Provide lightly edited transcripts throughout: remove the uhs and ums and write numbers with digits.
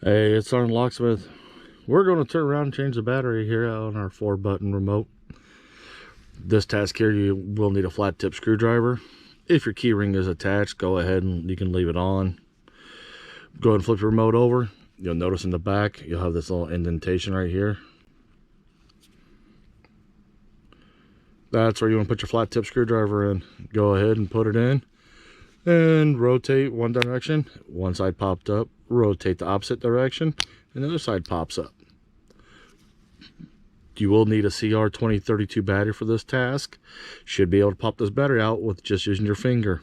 Hey, it's our Locksmith. We're going to turn around and change the battery here on our 4-button remote. This task here, you will need a flat tip screwdriver. If your key ring is attached, go ahead and you can leave it on. Go ahead and flip your remote over. You'll notice in the back, you'll have this little indentation right here. That's where you want to put your flat tip screwdriver in. Go ahead and put it in and rotate one direction. One side popped up. Rotate the opposite direction and the other side pops up. You will need a CR2032 battery for this task. Should be able to pop this battery out with just using your finger.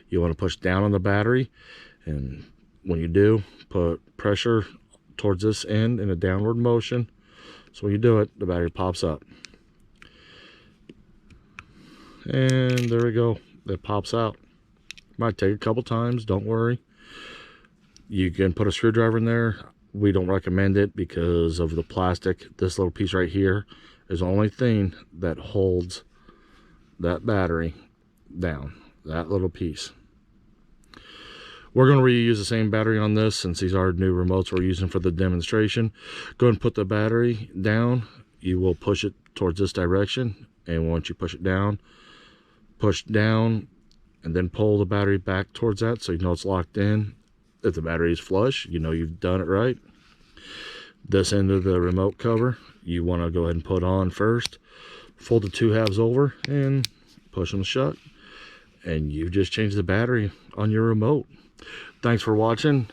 You want to push down on the battery, and when you do, put pressure towards this end in a downward motion. So when you do it, the battery pops up. And there we go, it pops out. Might take a couple times, don't worry. You can put a screwdriver in there. We don't recommend it because of the plastic. This little piece right here is the only thing that holds that battery down, that little piece. We're going to reuse the same battery on this since these are new remotes we're using for the demonstration. Go ahead and put the battery down. You will push it towards this direction, and once you push down, and then pull the battery back towards that so you know it's locked in. If the battery is flush, you know you've done it right. This end of the remote cover, you want to go ahead and put on first. Fold the 2 halves over and push them shut. And you've just changed the battery on your remote. Thanks for watching.